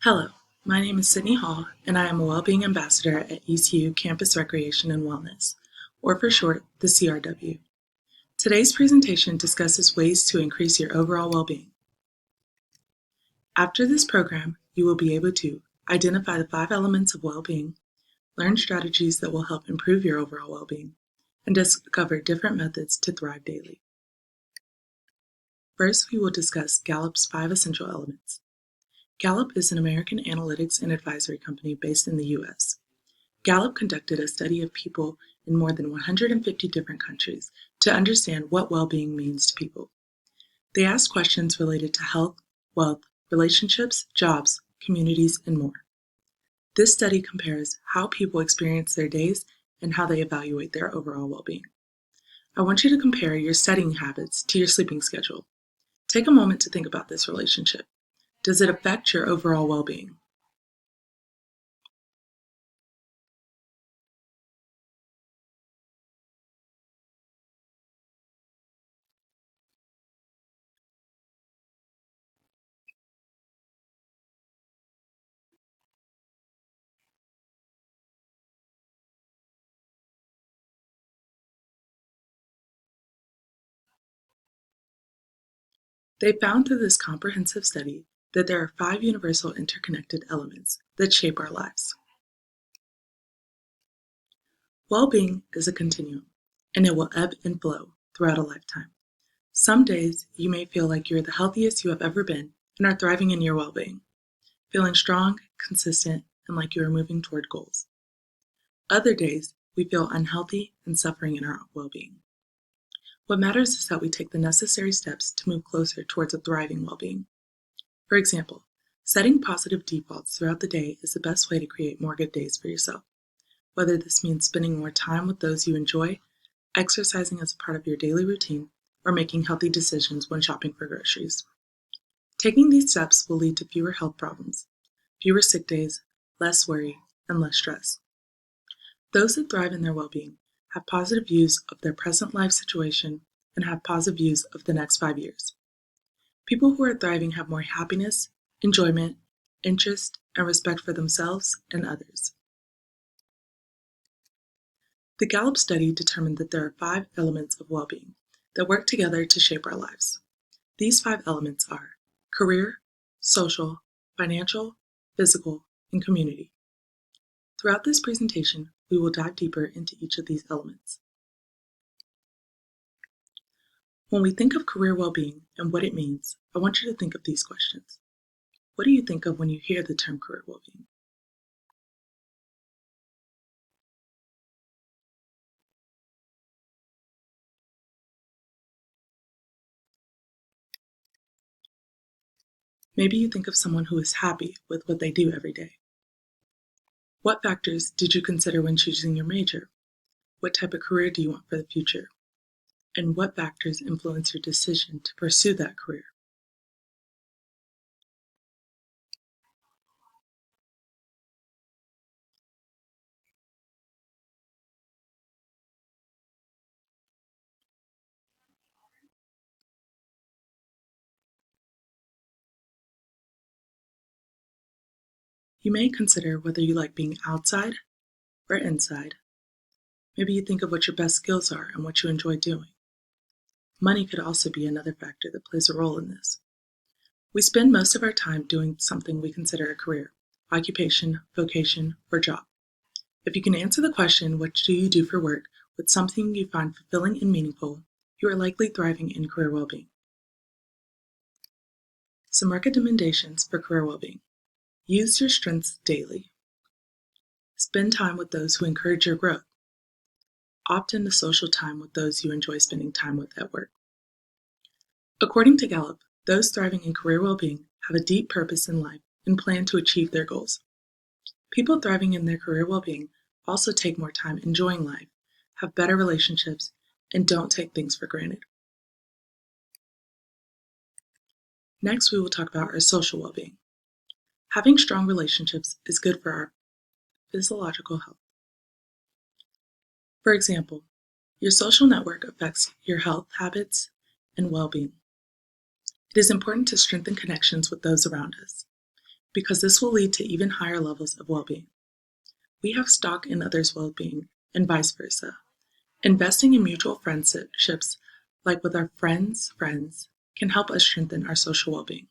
Hello, my name is Sydney Hall, and I am a Wellbeing Ambassador at ECU Campus Recreation and Wellness, or for short, the CRW. Today's presentation discusses ways to increase your overall well-being. After this program, you will be able to identify the 5 elements of well-being, learn strategies that will help improve your overall well-being, and discover different methods to thrive daily. First, we will discuss Gallup's 5 essential elements. Gallup is an American analytics and advisory company based in the U.S. Gallup conducted a study of people in more than 150 different countries to understand what well-being means to people. They asked questions related to health, wealth, relationships, jobs, communities, and more. This study compares how people experience their days and how they evaluate their overall well-being. I want you to compare your studying habits to your sleeping schedule. Take a moment to think about this relationship. Does it affect your overall well-being? They found through this comprehensive study that there are 5 universal interconnected elements that shape our lives. Well-being is a continuum, and it will ebb and flow throughout a lifetime. Some days you may feel like you're the healthiest you have ever been and are thriving in your well-being, feeling strong, consistent, and like you are moving toward goals. Other days we feel unhealthy and suffering in our well-being. What matters is that we take the necessary steps to move closer towards a thriving well-being. For example, setting positive defaults throughout the day is the best way to create more good days for yourself. Whether this means spending more time with those you enjoy, exercising as a part of your daily routine, or making healthy decisions when shopping for groceries. Taking these steps will lead to fewer health problems, fewer sick days, less worry, and less stress. Those that thrive in their well-being have positive views of their present life situation and have positive views of the next 5 years. People who are thriving have more happiness, enjoyment, interest, and respect for themselves and others. The Gallup study determined that there are 5 elements of well-being that work together to shape our lives. These 5 elements are career, social, financial, physical, and community. Throughout this presentation, we will dive deeper into each of these elements. When we think of career well-being and what it means, I want you to think of these questions. What do you think of when you hear the term career well-being? Maybe you think of someone who is happy with what they do every day. What factors did you consider when choosing your major? What type of career do you want for the future? And what factors influence your decision to pursue that career? You may consider whether you like being outside or inside. Maybe you think of what your best skills are and what you enjoy doing. Money could also be another factor that plays a role in this. We spend most of our time doing something we consider a career, occupation, vocation, or job. If you can answer the question, what do you do for work, with something you find fulfilling and meaningful, you are likely thriving in career well-being. Some recommendations for career well-being. Use your strengths daily. Spend time with those who encourage your growth. Opt into social time with those you enjoy spending time with at work. According to Gallup, those thriving in career well-being have a deep purpose in life and plan to achieve their goals. People thriving in their career well-being also take more time enjoying life, have better relationships, and don't take things for granted. Next, we will talk about our social well-being. Having strong relationships is good for our physiological health. For example, your social network affects your health habits and well-being. It is important to strengthen connections with those around us. because this will lead to even higher levels of well-being. We have stock in others' well-being and vice versa. Investing in mutual friendships, like with our friends' friends, can help us strengthen our social well-being.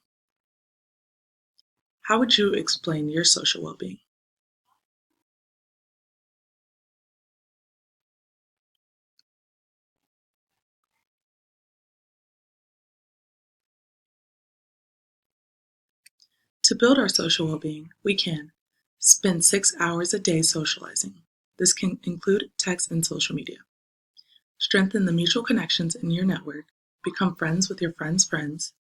How would you explain your social well-being? To build our social well-being, we can spend 6 hours a day socializing. This can include text and social media. Strengthen the mutual connections in your network. Become friends with your friends' friends.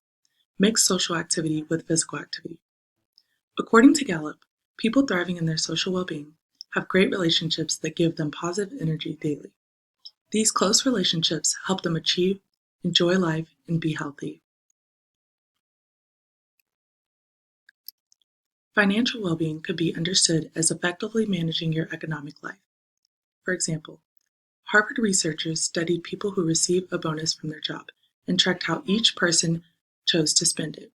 Mix social activity with physical activity. According to Gallup, people thriving in their social well-being have great relationships that give them positive energy daily. These close relationships help them achieve, enjoy life, and be healthy. Financial well-being could be understood as effectively managing your economic life. For example, Harvard researchers studied people who receive a bonus from their job and tracked how each person chose to spend it.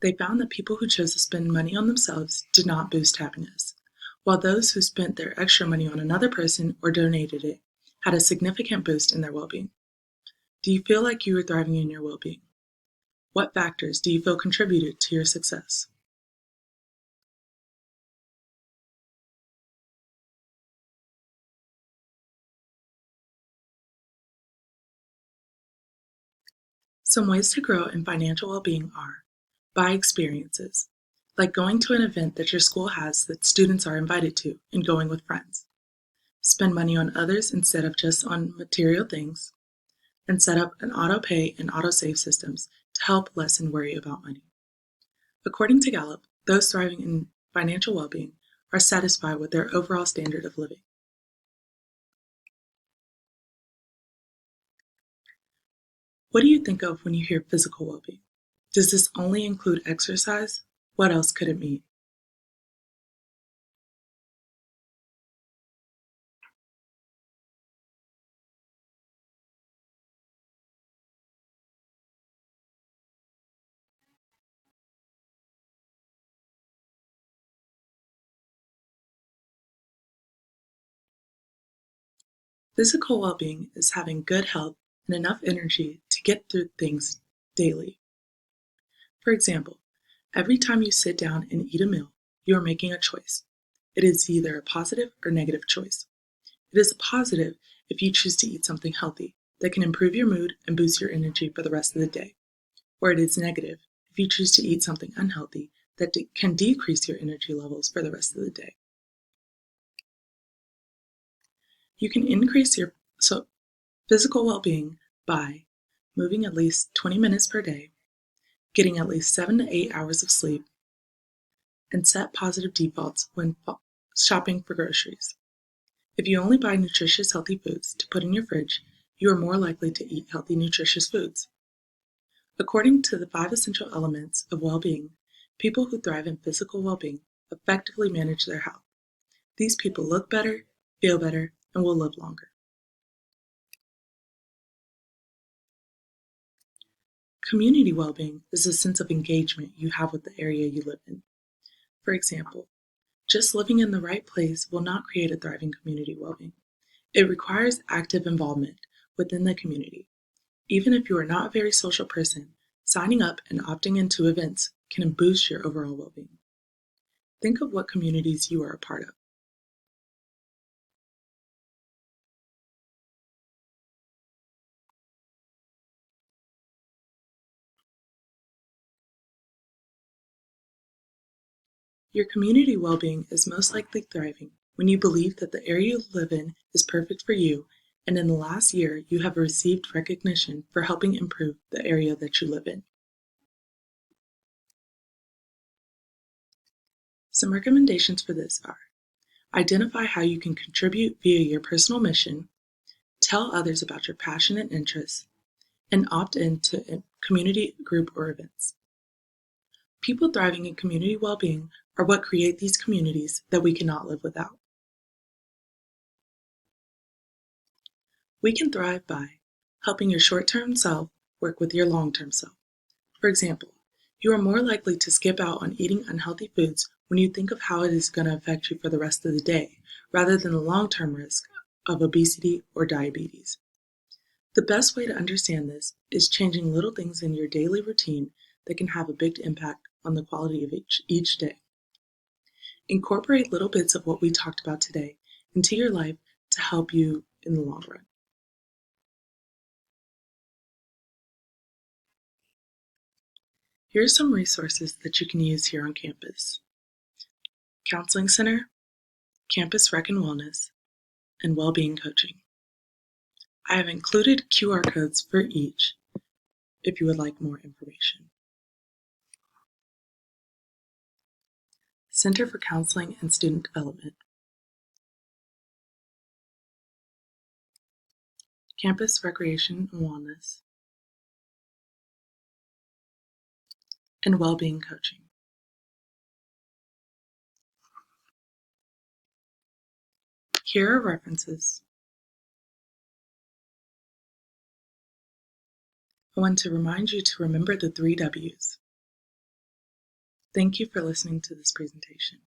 They found that people who chose to spend money on themselves did not boost happiness, while those who spent their extra money on another person or donated it had a significant boost in their well-being. Do you feel like you are thriving in your well-being? What factors do you feel contributed to your success? Some ways to grow in financial well-being are buy experiences, like going to an event that your school has that students are invited to and going with friends. Spend money on others instead of just on material things, and set up an auto pay and auto save systems to help lessen worry about money. According to Gallup, those thriving in financial well-being are satisfied with their overall standard of living. What do you think of when you hear physical well-being? Does this only include exercise? What else could it mean? Physical well-being is having good health and enough energy to get through things daily. For example, every time you sit down and eat a meal, you are making a choice. It is either a positive or negative choice. It is a positive if you choose to eat something healthy that can improve your mood and boost your energy for the rest of the day, or it is negative if you choose to eat something unhealthy that can decrease your energy levels for the rest of the day. You can increase your physical well-being by moving at least 20 minutes per day, getting at least 7 to 8 hours of sleep, and set positive defaults when shopping for groceries. If you only buy nutritious, healthy foods to put in your fridge, you are more likely to eat healthy, nutritious foods. According to the 5 essential elements of well-being, people who thrive in physical well-being effectively manage their health. These people look better, feel better, and will live longer. Community well-being is a sense of engagement you have with the area you live in. For example, just living in the right place will not create a thriving community well-being. It requires active involvement within the community. Even if you are not a very social person, signing up and opting into events can boost your overall well-being. Think of what communities you are a part of. Your community well-being is most likely thriving when you believe that the area you live in is perfect for you, and in the last year you have received recognition for helping improve the area that you live in. Some recommendations for this are identify how you can contribute via your personal mission, tell others about your passion and interests, and opt in to a community group or events. People thriving in community well-being are what create these communities that we cannot live without. We can thrive by helping your short-term self work with your long-term self. For example, You are more likely to skip out on eating unhealthy foods when you think of how it is going to affect you for the rest of the day, rather than the long-term risk of obesity or diabetes. The best way to understand this is changing little things in your daily routine that can have a big impact on the quality of each day. Incorporate little bits of what we talked about today into your life to help you in the long run. Here are some resources that you can use here on campus: Counseling Center, Campus Rec and Wellness, and Wellbeing Coaching. I have included QR codes for each if you would like more information. Center for Counseling and Student Development, Campus Recreation and Wellness, and Wellbeing Coaching. Here are references. I want to remind you to remember the 3 W's. Thank you for listening to this presentation.